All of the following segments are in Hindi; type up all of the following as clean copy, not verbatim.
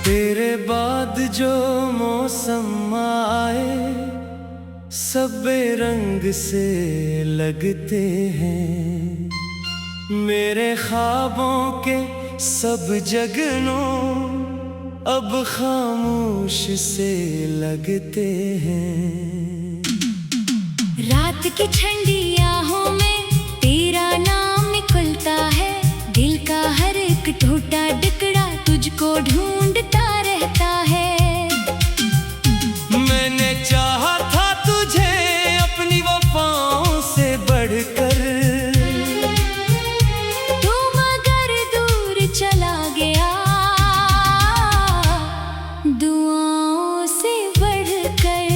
तेरे बाद जो मौसम आए सब रंग से लगते हैं। मेरे ख्वाबों के सब जगनों अब खामोश से लगते हैं। रात की ठंडी आहों में तेरा नाम निकलता है। दिल का हर एक टूटा टुकड़ा तुझको ढूंढता रहता है। मैंने चाहा था तुझे अपनी वफाओं से बढ़कर, तू मगर दूर चला गया दुआओं से बढ़कर।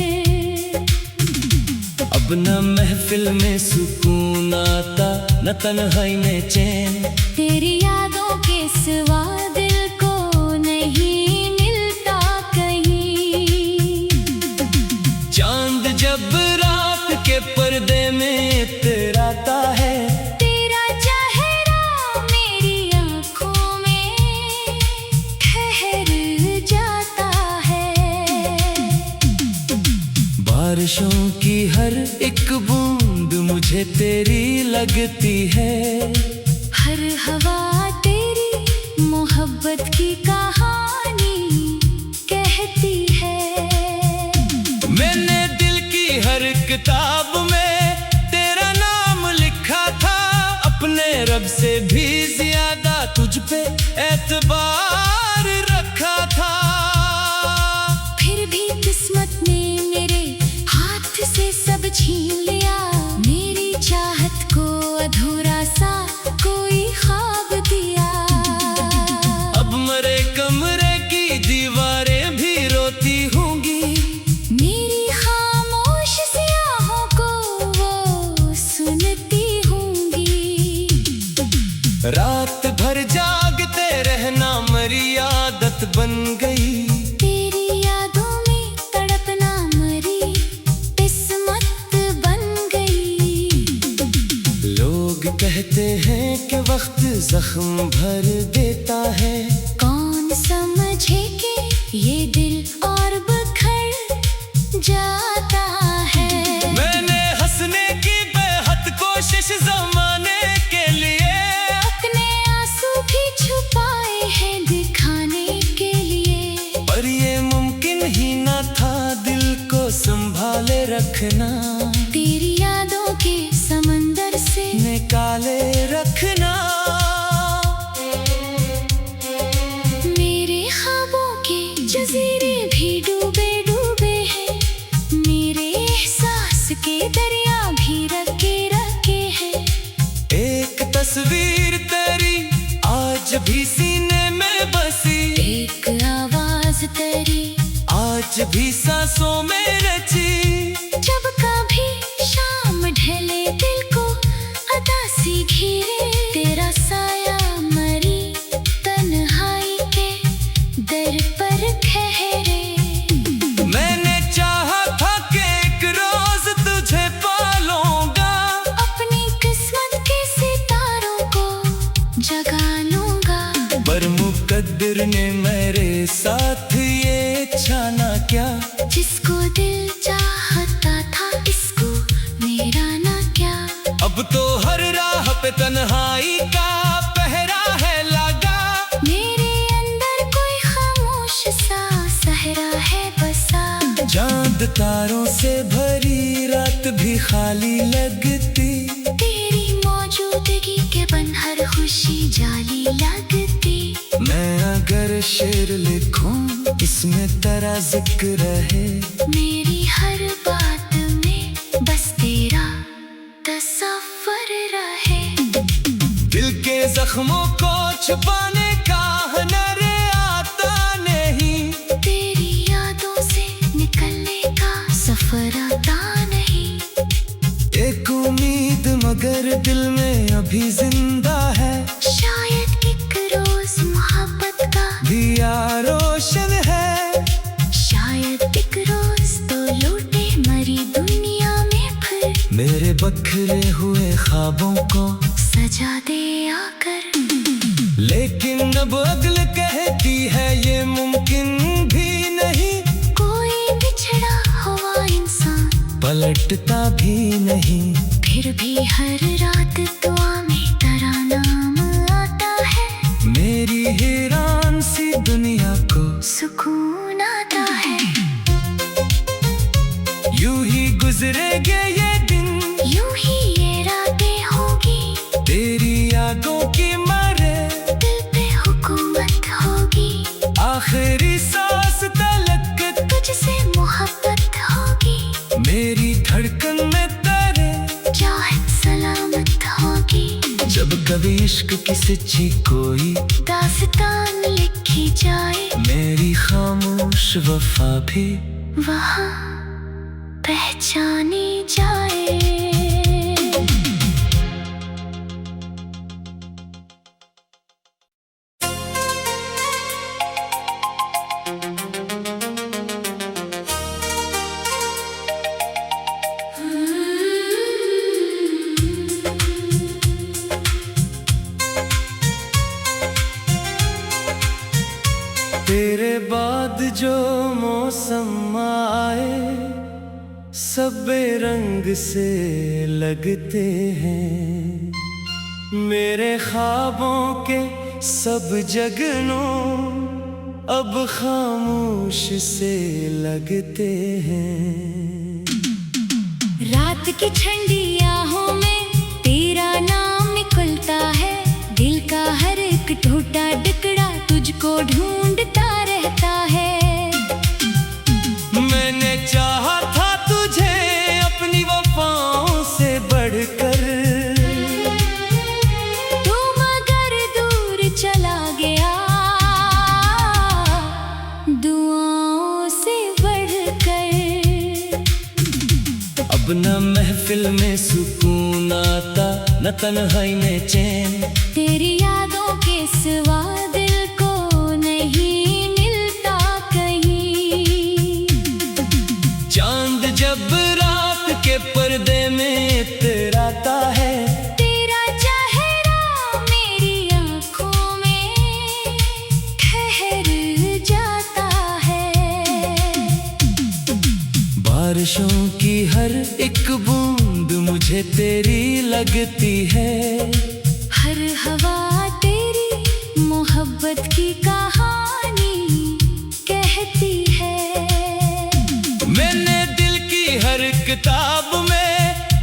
अब न महफिल में सुकून आता न तन्हाई में चैन। तेरी यादों के सिवा दिल को नहीं मिलता कहीं। चांद जब रात के पर्दे में इतराता है, तेरा चेहरा मेरी आँखों में ठहर जाता है। बारिशों की हर एक बूंद मुझे तेरी लगती है। हर हवा तेरी मोहब्बत की कहानी कहती है। मैंने दिल की हर किताब में तेरा नाम लिखा था। अपने रब से भी ज्यादा तुझ पे एतबार रखा था। फिर भी किस्मत ने मेरे हाथ से सब छीन लिया। मेरी चाहत को अधूरा सा कोई ख्वाब दिया। अब मरे कमरे की दीवारें भी रोती होंगी। मेरी खामोश सी आहों को वो सुनती होंगी। रात भर जागते रहना मेरी आदत बन गई। तेरी यादों में तड़पना मरी किस्मत बन गई। लोग कहते हैं कि वक्त जख्म भर देता है। कौन समझे कि ये दिल और बिखर जाता है। मैंने हंसने की बेहद कोशिश जमाने के लिए, अपने आंसू भी छुपाए हैं दिखाने के लिए। पर ये मुमकिन ही ना था दिल को संभाले रखना। तेरी यादों के समंदर से निकाले रखना। मेरे ख्वाबों के जजीरे भी डूबे डूबे हैं। मेरे एहसास के दरिया भी रखे रखे हैं। एक तस्वीर तेरी आज भी सीने में बसी। एक आवाज तेरी आज भी सांसों में रची। जब कभी शाम ढले दिल को अदासी घिरे। तेरा साया मरी तन्हाई के दर पर ठहरे। मैंने चाहा था कि एक रोज तुझे पालूंगा। अपनी किस्मत के सितारों को जगा लूंगा। पर मुकद्दर ने मेरे साथ ये छाना क्या। जिसको दिल चाहता था इसको मेरा ना क्या। अब तो हर राह पे तन्हाई का पहरा है लगा। मेरे अंदर कोई खामोश सा सहरा है बसा। चांद तारों से भरी रात भी खाली लगती। तेरी मौजूदगी के बन हर खुशी जाली लगती। मैं अगर शेर लिखूं इसमें तेरा जिक्र रहे। मेरी हर बात में बस तेरा तसव्वुर रहे। दिल के जख्मों को छुपाने का हुनर आता नहीं। तेरी यादों से निकलने का सफर आता नहीं। एक उम्मीद मगर दिल में अभी जिंदा है। शायद एक रोज मोहब्बत का दिया रोशन है। शायद एक रोज तो लौटे मरी दुनिया में फिर। मेरे बखरे हुए ख्वाबों को सजा दे आकर। लेकिन अब अगल कहती है ये मुमकिन भी नहीं। कोई बिछड़ा हुआ इंसान पलटता भी नहीं। फिर भी हर रात दुआ में तेरा नाम आता है। मेरी हैरान सी दुनिया को सुकून आता है। यूं ही गुजरेगे ये दिन, यूं ही ये रातें होगी। तेरी यादों की मारे दिल पे हुकूमत होगी। आखिरी सांस तलक तुझसे मोहब्बत होगी। मेरी धड़कन में तेरे चाहत सलामत होगी। जब कभी इश्क की सच्ची कोई दास्तान लिखी जाए, मेरी खामोश वफा भी वहाँ पहचानी जाए। तेरे बाद जो मौसम आए सब बेरंग से लगते हैं। मेरे ख्वाबों के सब जगनों अब खामोश से लगते हैं। रात की ठंडी आहों में तेरा नाम निकलता है। दिल का हर एक टूटा टुकड़ा तुझको ढूंढता रहता है। मैंने चाहा था तुझे अपनी वफाओं से बढ़कर, तू मगर दूर चला गया दुआओं से बढ़कर। अब न महफिल में सुकून आता न तन्हाई में चैन। तेरी यादों के सिवा दिल को नहीं मिलता कहीं। चांद जब रात के पर्दे में इतराता है, तेरा चेहरा मेरी आँखों में ठहर जाता है। बारिशों की हर एक बूंद मुझे तेरी लगती है। हर हवा तेरी मोहब्बत की कहानी कहती है। मैंने दिल की हर किताब में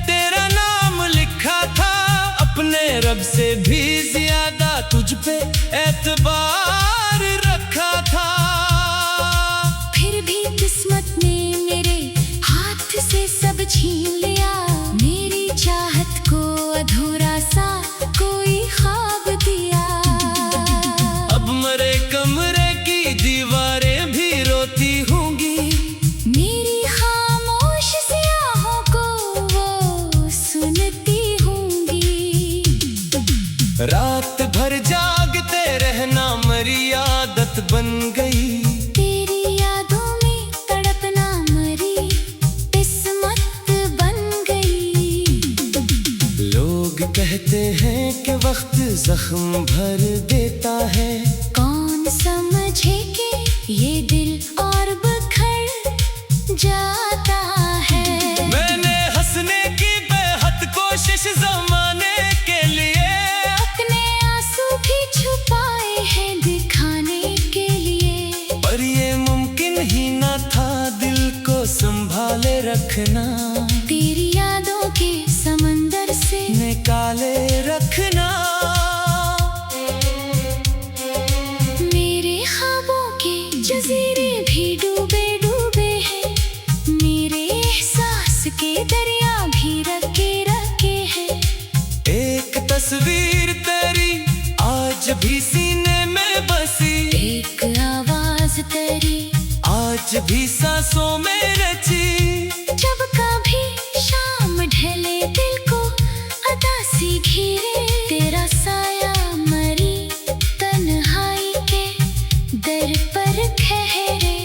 तेरा नाम लिखा था। अपने रब से भी ज्यादा तुझ पे एतबार रखा था। फिर भी किस्मत ने मेरे हाथ से सब छीन लिया। मेरी चाहत को अधूरा सा कोई ख्वाब दिया। अब मरे कमरे की दीवारें भी रोती होंगी। मेरी खामोश सी आहों को वो सुनती होंगी। रात भर जागते रहना मेरी आदत बन गई। तेरी यादों में तड़पना मरी किस्मत बन गई। लोग कहते हैं कि वक्त जख्म भर देता है। कौन समझे कि ये दिल और बिखर जाता है। मैंने हंसने की बेहद कोशिश जमाने के लिए, अपने आंसू भी छुपाए हैं दिखाने के लिए। पर ये मुमकिन ही ना था दिल को संभाले रखना। तेरी यादों के समंदर से निकाले रखना। मेरे ख्वाबों के जजीरे भी डूबे डूबे हैं। मेरे एहसास के दरिया भी रखे रखे हैं। एक तस्वीर तेरी आज भी सीने में बसी। एक आवाज तेरी आज भी सांसों में रची। जब कभी शाम ढले दिल को अदासी घिरे। तेरा साया मरी तन्हाई के दर पर ठहरे।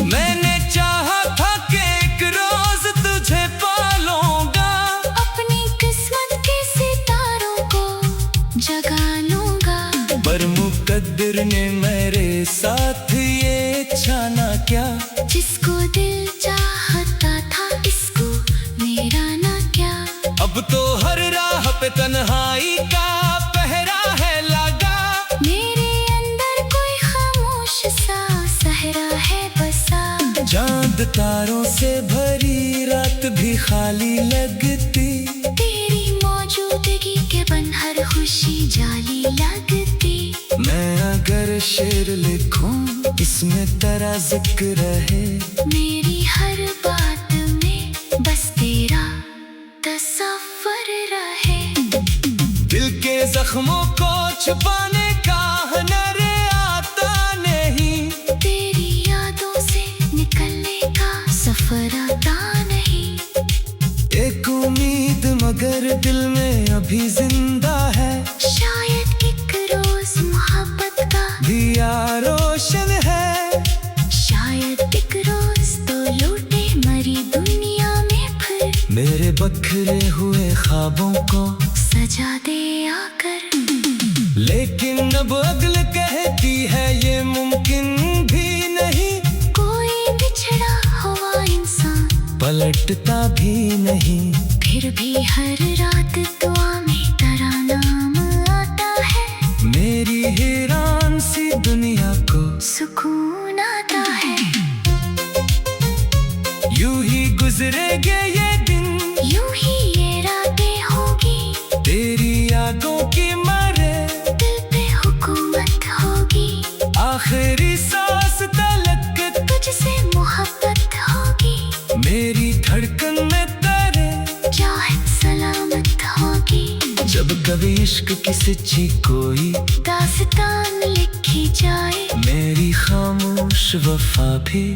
मैंने चाहा था कि एक रोज तुझे पालूंगा। अपनी किस्मत के सितारों को जगा लूंगा। पर मुकद्दर ने मेरे साथ ये छाना क्या, जिसको दिल चाहता था इसको मेरा ना क्या। अब तो हर राह पे तन्हाई का पहरा है लगा, मेरे अंदर कोई खामोश सा सहरा है बसा। चांद तारों से भरी रात भी खाली लगती, तेरी मौजूदगी के बन हर खुशी जाली लगती। मैं अगर शेर लिखूं इसमें तेरा जिक्र रहे, मेरी हर बात में बस तेरा तसव्वुर रहे। दिल के जख्मों को छुपाने का हुनर आता नहीं, तेरी यादों से निकलने का सफर आता नहीं। एक उम्मीद मगर दिल में अभी जिंदा है, शायद एक रोज मोहब्बत का दिया रोशन है। शायद एक रोज तो लौटे मरी दुनिया में फिर, मेरे बखरे हुए ख्वाबों को सजा दे आकर। लेकिन अब अगल कहती है ये मुमकिन भी नहीं, कोई बिछड़ा हुआ इंसान पलटता भी नहीं। फिर भी हर रात दुआ में तेरा नाम आता है, मेरी हैरान सी दुनिया को सुकून आता है। यूं ही गुजरेगे ये दिन, यूं ही ये रातें होगी, तेरी यादों की मारे दिल पे हुकूमत होगी। आखिरी सांस तलक तुझसे मोहब्बत होगी, मेरी धड़कन में तेरे चाहत सलामत होगी। जब कभी इश्क की सच्ची कोई दास्तान लिखी जाए, मेरी खामोश वफा भी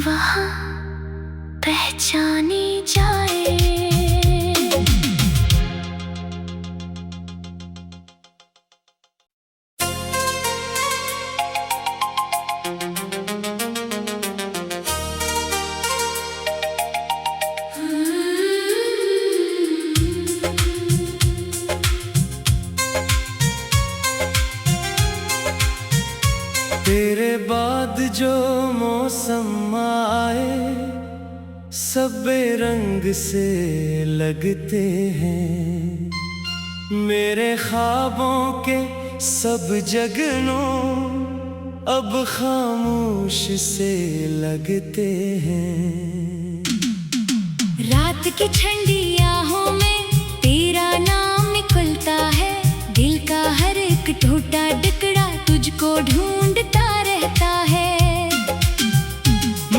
वहाँ पहचानी जाए। तेरे बाद जो मौसम आए सब रंग से लगते हैं, मेरे ख्वाबों के सब जगनों अब खामोश से लगते हैं। रात की ठंडी आहों में तेरा नाम निकलता है, दिल का हर एक टूटा टुकड़ा तुझको ढूंढता रहता है।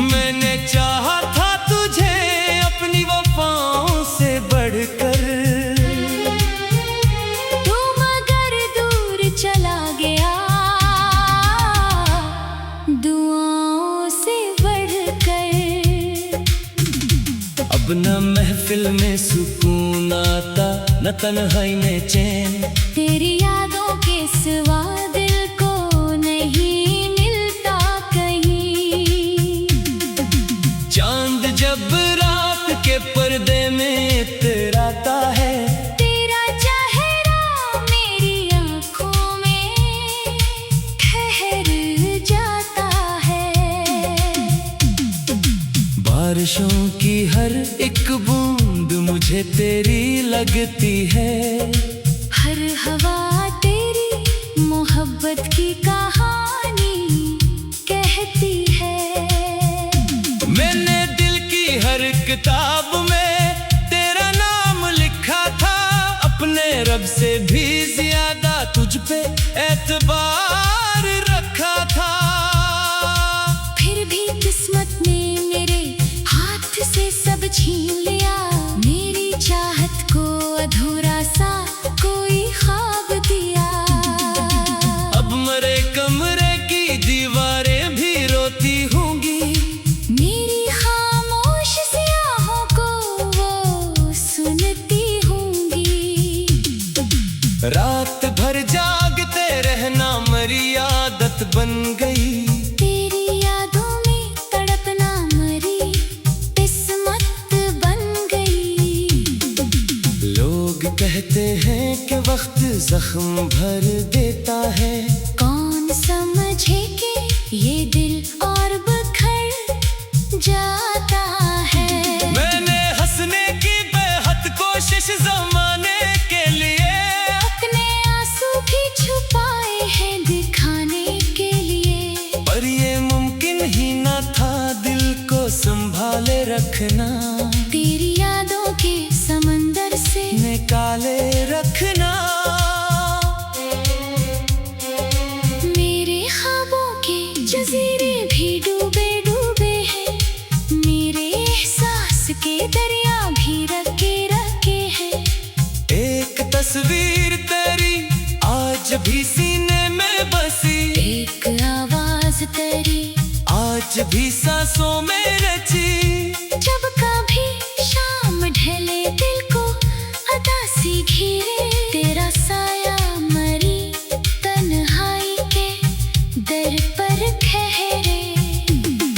मैंने चाहा था तुझे अपनी वफाओं से बढ़कर, तू मगर दूर चला गया दुआओं से बढ़कर। अब न महफिल में सुकून आता न तन्हाई में चैन, तेरी यादों के सिवा दिल को नहीं मिलता कहीं। चांद जब रात के पर्दे में इतराता है, तेरा चेहरा मेरी आँखों में ठहर जाता है। बारिशों की हर एक बूंद मुझे तेरी लगती है, हर हवा तेरी मोहब्बत की कहानी कहती है। मैंने दिल की हर किताब में तेरा नाम लिखा था, अपने रब से भी ज्यादा तुझ पे एतबार रखा था। फिर भी किस्मत ने मेरे हाथ से सब छीन लिया, मेरी चाहत को अधूरा सा कोई ख्वाब दिया। अब मरे कमरे की दीवारें भी रोती होंगी, मेरी खामोश सी आहों को वो सुनती होंगी। रात भर जागते रहना मेरी आदत बन गई, तेरी यादों में तड़पना मरी किस्मत बन गई। लोग कहते हैं कि वक्त जख्म भर देता है, समझे कि ये दिल और बिखर जाता है। मैंने हंसने की बेहद कोशिश जमाने के लिए, अपने आंसू भी छुपाए हैं दिखाने के लिए, पर ये मुमकिन ही ना था दिल को संभाले रखना, तेरी यादों के समंदर से निकाले रखना। मेरे ख्वाबों के जजीरे भी डूबे डूबे हैं, मेरे एहसास के दरिया भी रखे रखे हैं। एक तस्वीर तेरी आज भी सीने में बसी, एक आवाज तेरी आज भी सांसों में रची। जब कभी शाम ढले दिल को उदासी घिरे, तेरा साया मरी तन्हाई के दर पर ठहरे।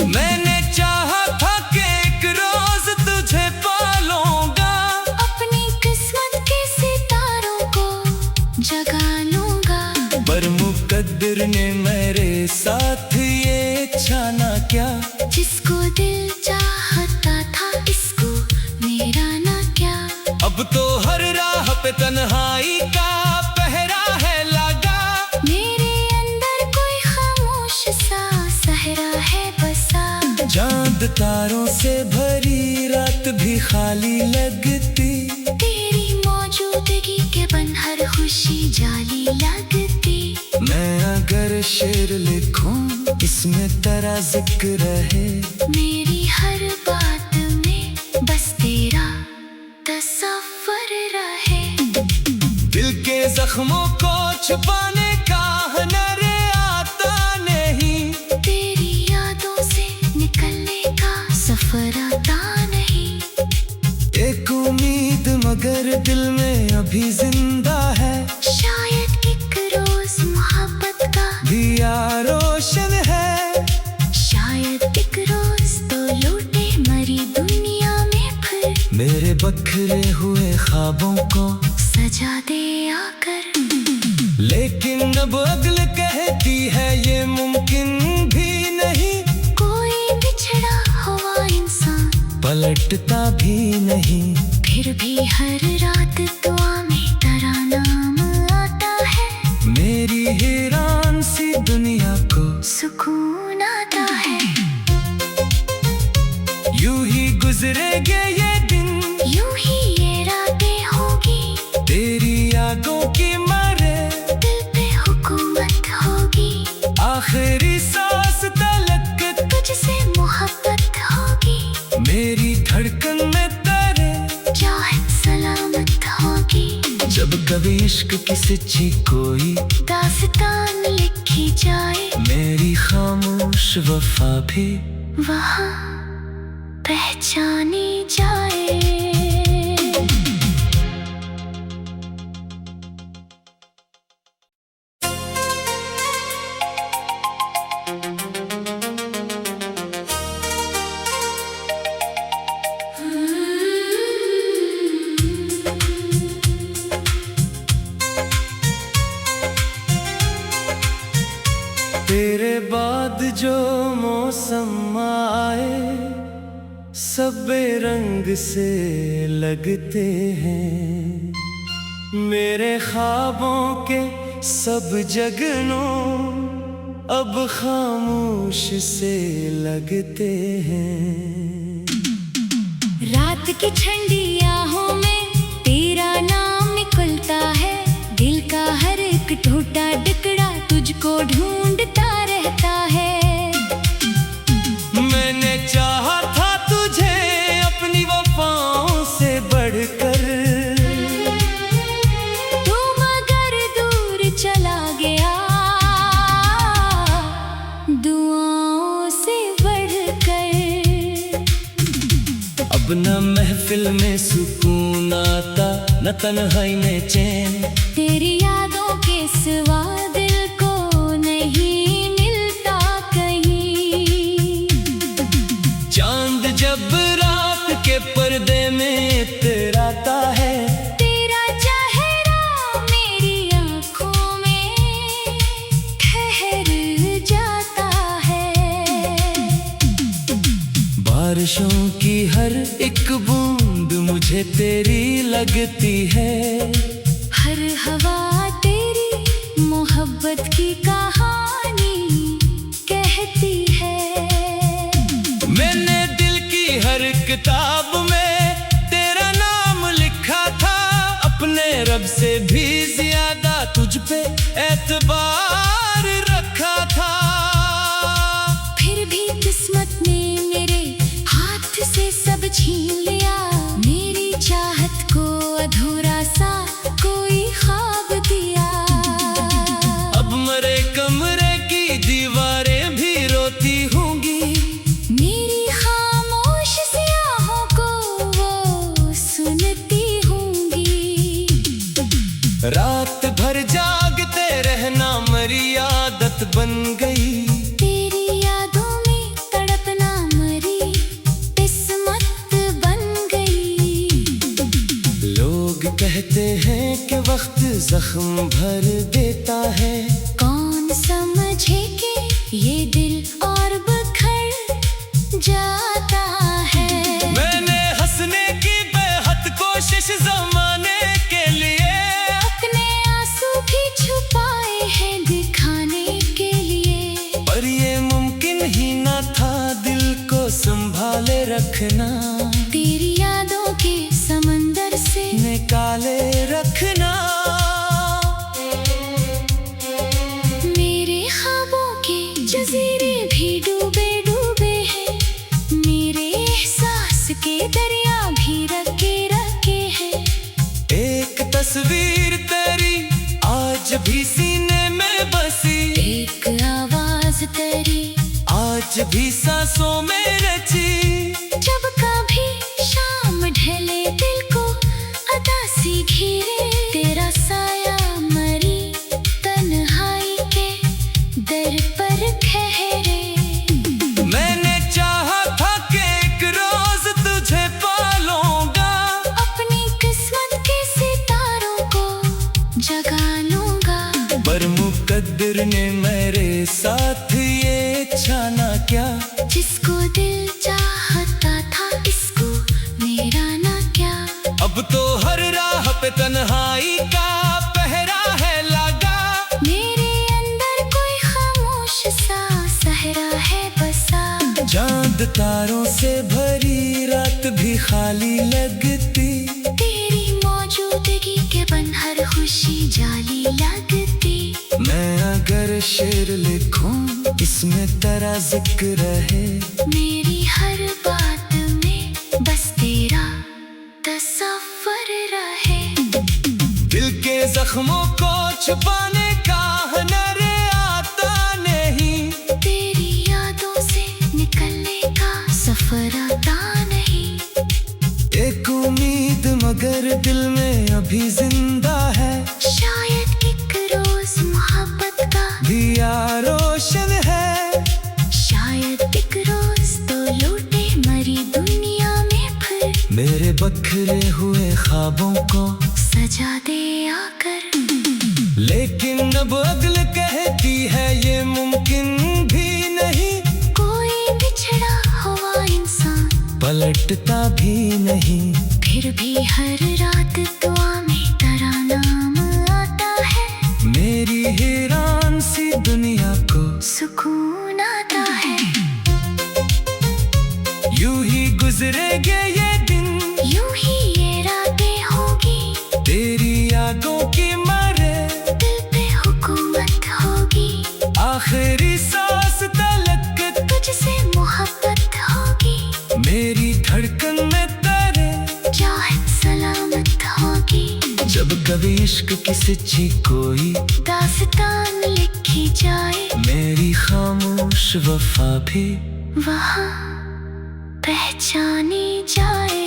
मैंने चाहा था कि एक रोज तुझे पालूंगा, अपनी किस्मत के सितारों को जगा लूंगा, पर मुकद्दर ने मेरे साथ ये छाना क्या, जिसको दिल चाहता था इसको मेरा ना क्या। अब तो हर राह पे तन्हाई का पहरा है लगा, मेरे अंदर कोई खामोश सा सहरा है बसा। चांद तारों से भरी रात भी खाली लगती, तेरी मौजूदगी के बन हर खुशी जाली लगती। मैं अगर शेर लिखूं इसमें तेरा जिक्र रहे, मेरी हर बात में बस तेरा तसव्वुर रहे। दिल के जख्मों को छुपाने का हुनर आता नहीं, तेरी यादों से निकलने का सफर आता नहीं। एक उम्मीद मगर दिल में अभी जिंदा है, शायद एक रोज मोहब्बत का दिया रोशन है। शायद एक रोज तो लौटे मरी दुनिया में फिर, मेरे बखरे हुए ख्वाबों को सजा दे आकर। लेकिन अब अगल कहती है ये मुमकिन भी नहीं, कोई बिछड़ा हुआ इंसान पलटता भी नहीं। फिर भी हर रात दुआ में तेरा नाम आता है, मेरी हैरान सी दुनिया को सुकून आता है। यूं ही गुजरेगे ये दिन, यूं ही ये रातें होगी, तेरी यादों की मारे दिल पे हुकूमत होगी। आखिरी सांस तलक तुझसे मोहब्बत होगी, मेरी धड़कन में तेरे चाहत सलामत होगी। जब कभी इश्क की सच्ची कोई दास्तान लिखी जाए, मेरी खामोश वफा भी वहाँ पहचानी जाए। तेरे बाद जो मौसम आए सब रंग से लगते हैं, मेरे ख्वाबों के सब जगनों अब खामोश से लगते हैं। रात की ठंडी आहों में तेरा नाम निकलता है, दिल का हर एक टूटा टुकड़ा तुझको ढूंढता रहता है। मैंने चाहा था तुझे अपनी वफाओं से बढ़कर, तू मगर दूर चला गया दुआओं से बढ़कर। अब न महफिल में सुकून आता न तन्हाई में चैन, तेरी यादों के सिवा दिल को नहीं मिलता कहीं। चांद जब रात के पर्दे में इतराता है, तेरा चेहरा मेरी आँखों में ठहर बारिशों की हर एक बूंद मुझे तेरी लगती है। हर हवा तेरी मोहब्बत की कहानी कहती है। मैंने दिल की हर किताब में तेरा नाम लिखा था, अपने रब से भी ज्यादा तुझ पे एतबार रखा था। फिर भी किस्मत ने मेरे हाथ से सब छीन लिया, मेरी चाहत को अधूरा सा कोई ख्वाब दिया। अब मरे कमरे की दीवारें भी रोती होंगी, मेरी खामोश सियाहों को वो सुनती होंगी। रात भर जागते रहना मेरी आदत बन गई, तेरी यादों में तड़पना मरी किस्मत बन गई। लोग कहते हैं कि वक्त जख्म भर देता है, कौन समझे कि ये दिल और बिखर जाता है। मैंने हंसने की बेहद कोशिश जमाने के लिए, अपने आंसू भी छुपाए हैं दिखाने के लिए। पर ये मुमकिन ही ना था दिल को संभाले रखना, तेरी यादों के समंदर से निकाले रखना। मेरे ख्वाबों के जजीरे भी डूबे डूबे हैं, मेरे एहसास के दरिया भी रखे रखे हैं। एक तस्वीर तेरी आज भी सीने में बसी, एक आवाज तेरी आज भी सांसों में रची। जब कभी शाम ढले दिल को अदासी घिरे, तेरा साया मरी तन्हाई के दर पर ठहरे। मैंने चाहा था कि एक रोज तुझे पालूंगा, अपनी किस्मत के सितारों को जगा लूंगा। पर मुकद्दर ने मेरे साथ ये छाना क्या, जिसको दिल चाहता था इसको मेरा ना क्या। अब तो हर राह पे तन्हाई का पहरा है लगा। मेरे अंदर कोई खामोश सा सहरा है बसा। चांद तारों से भरी रात भी खाली लगती, तेरी मौजूदगी के बन हर खुशी जाली लगती। मैं अगर शेर लिखूं इसमें तेरा जिक्र है, मेरी हर बात में बस तेरा तसव्वुर रहे। दिल के जख्मों को छुपाने का हुनर आता नहीं, तेरी यादों से निकलने का सफर आता नहीं। एक उम्मीद मगर दिल में अभी जिंदा है, शायद एक रोज मोहब्बत का दिया रोशन है। शायद एक रोज तो लौटे मरी दुनिया में फिर, मेरे बखरे हुए ख्वाबों को सजा दे आकर। लेकिन अब अगल कहती है ये मुमकिन भी नहीं, कोई बिछड़ा हुआ इंसान पलटता भी नहीं। फिर भी हर रात दुआ में तेरा नाम आता है, मेरी हैरान सी दुनिया को सुकून आता है। यूं ही गुजरेगे ये दिन, यूं ही ये रातें होगी, तेरी यादों की मारे दिल पे हुकूमत होगी। आखिरी सांस तलक तुझसे मोहब्बत होगी, मेरी धड़कन में तेरे चाहत सलामत होगी। जब कभी इश्क की सच्ची कोई दास्तान लिखी जाए, मेरी खामोश वफा भी वहाँ पहचानी जाए।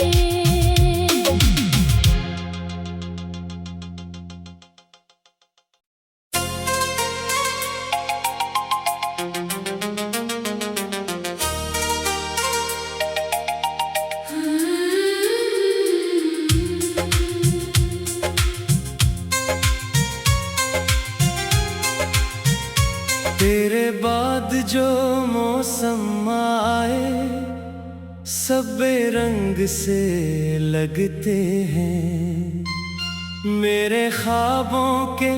तेरे बाद जो मौसम आए सब रंग से लगते हैं, मेरे ख्वाबों के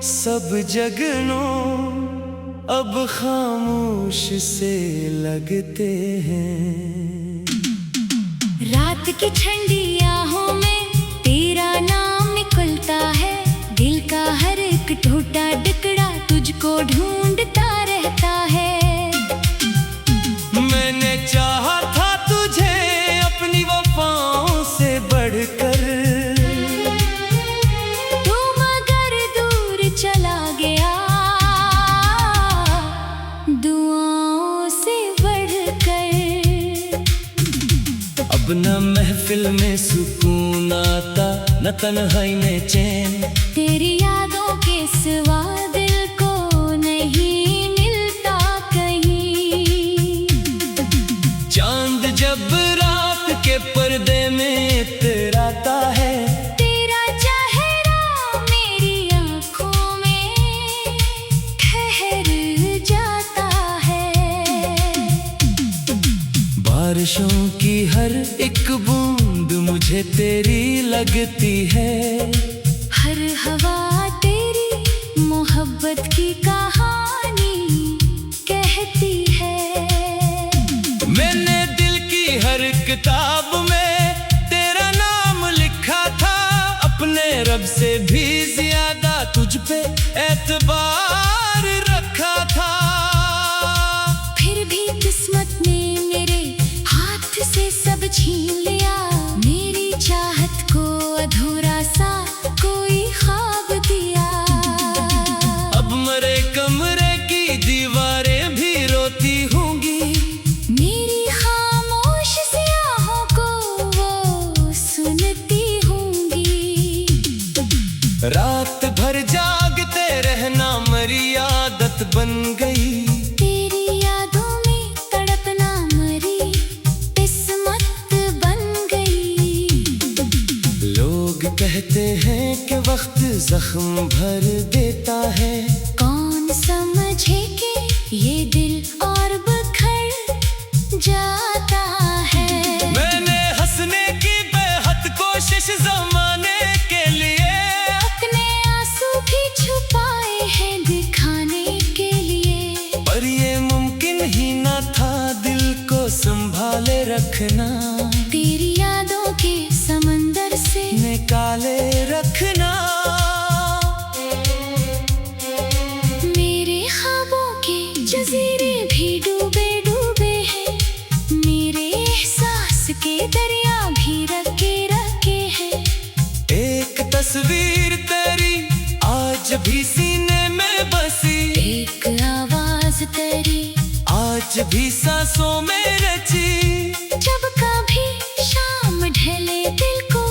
सब जगनों अब खामोश से लगते हैं। रात की ठंडी आहों में तेरा नाम निकलता है, दिल का हर एक टूटा टुकड़ा तुझको ढूंढता रहता है। मैंने चाहा था तुझे अपनी वफाओं से बढ़कर, तू मगर दूर चला गया दुआओं से बढ़कर। अब न महफिल में सुकून आता, न तन्हाई में चैन, तेरी यादों के सिवा दिल को नहीं मिलता कहीं। चांद जब रात के पर्दे में इतराता है, तेरा चेहरा मेरी आँखों में ठहर जाता है। बारिशों की हर एक बूंद मुझे तेरी लगती है, हर हवा तेरी मोहब्बत की कहानी कहती है। मैंने दिल की हर किताब में तेरा नाम लिखा था, अपने रब से भी ज्यादा तुझ पे एतबार रखा था। फिर भी किस्मत ने मेरे हाथ से सब छीन लिया, मेरी चाहत को अधूरा सा कोई ख्वाब दिया। अब मरे कमरे की दीवारें भी रोती होंगी, मेरी खामोश सी आहों को वो सुनती होंगी। रात भर जागते रहना मेरी आदत बन गई, तेरी यादों में तड़पना मरी किस्मत बन गई। लोग कहते हैं कि वक्त जख्म भर देता है, कौन समझे कि ये दिल और बिखर जाता है। मैंने हंसने की बेहद कोशिश जमाने के लिए, अपने आंसू भी छुपाए हैं दिखाने के लिए। पर ये मुमकिन ही ना था दिल को संभाले रखना, तेरी यादों के समंदर से निकाले रखना। मेरे ख्वाबों के जजीरे भी डूबे डूबे हैं, मेरे एहसास के दरिया भी रखे रखे हैं। एक तस्वीर तेरी आज भी सीने में बसी, एक आवाज तेरी आज भी सांसों में रची। जब कभी शाम ढले दिल को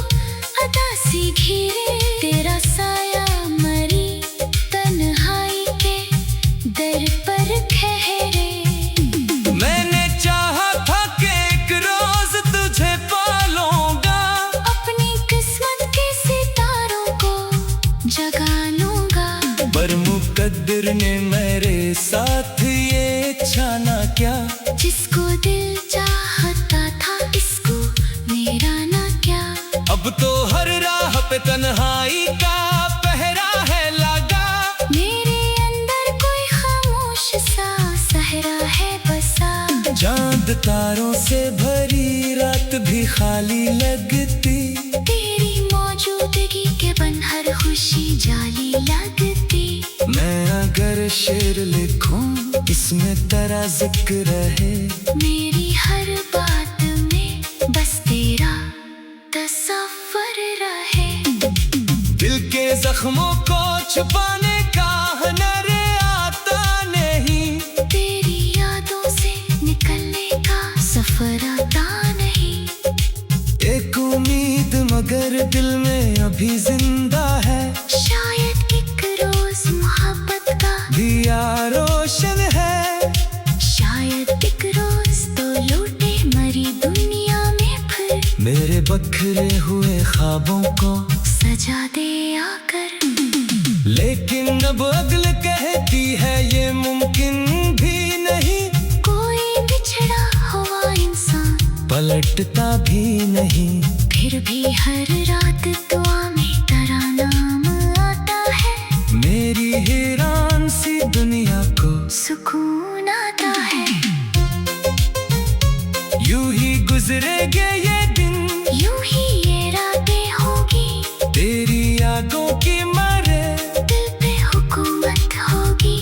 अदासी घेरे, तेरा साया मरी तन्हाई के दर पर ठहरे। मैंने चाहा था कि एक रोज तुझे पालूंगा, अपनी किस्मत के सितारों को जगा लूंगा। पर मुकद्दर ने मेरे साथ ये छाना क्या, जिसको दिल चाहता था इसको मेरा ना क्या। अब तो हर राह पे तन्हाई का पहरा है लगा, मेरे अंदर कोई खामोश सा सहरा है बसा। चांद तारों से भरी रात भी खाली लगती, तेरी मौजूदगी के बन हर खुशी जाली लगती। मैं अगर शेर लिखूं इसमें तेरा जिक्र है, मेरी हर बात में बस तेरा तसव्वुर रहे। दिल के जख्मों को छुपाने का हुनर आता नहीं, तेरी यादों से निकलने का सफर आता नहीं। एक उम्मीद मगर दिल में अभी जिंदा है, शायद एक रोज मोहब्बत का दिया रोशन है। शायद एक रोज तो लौटे मरी दुनिया में फिर, मेरे बखरे हुए ख्वाबों को सजा दे आकर। लेकिन अब अगल कहती है ये मुमकिन भी नहीं, कोई बिछड़ा हुआ इंसान पलट भी नहीं। फिर भी हर रात दुआ में तेरा नाम आता है। मेरी हैरान सी दुनिया को सुकून आता है। यूं ही गुजरेगे ये दिन, यूं ही ये रातें होगी। तेरी यादों की मारे दिल पे हुकूमत होगी।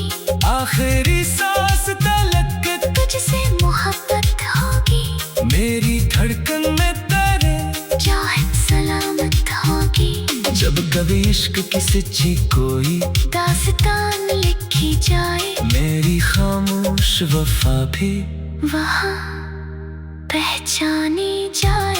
आखिरी सांस तलक तुझसे मोहब्बत होगी। मेरी धड़कन में तेरे चाहत सलामत होगी। जब कभी इश्क की सच्ची कोई दास्तान लिखी जाए, मेरी खामोश वफा भी वहाँ पहचानी जाए।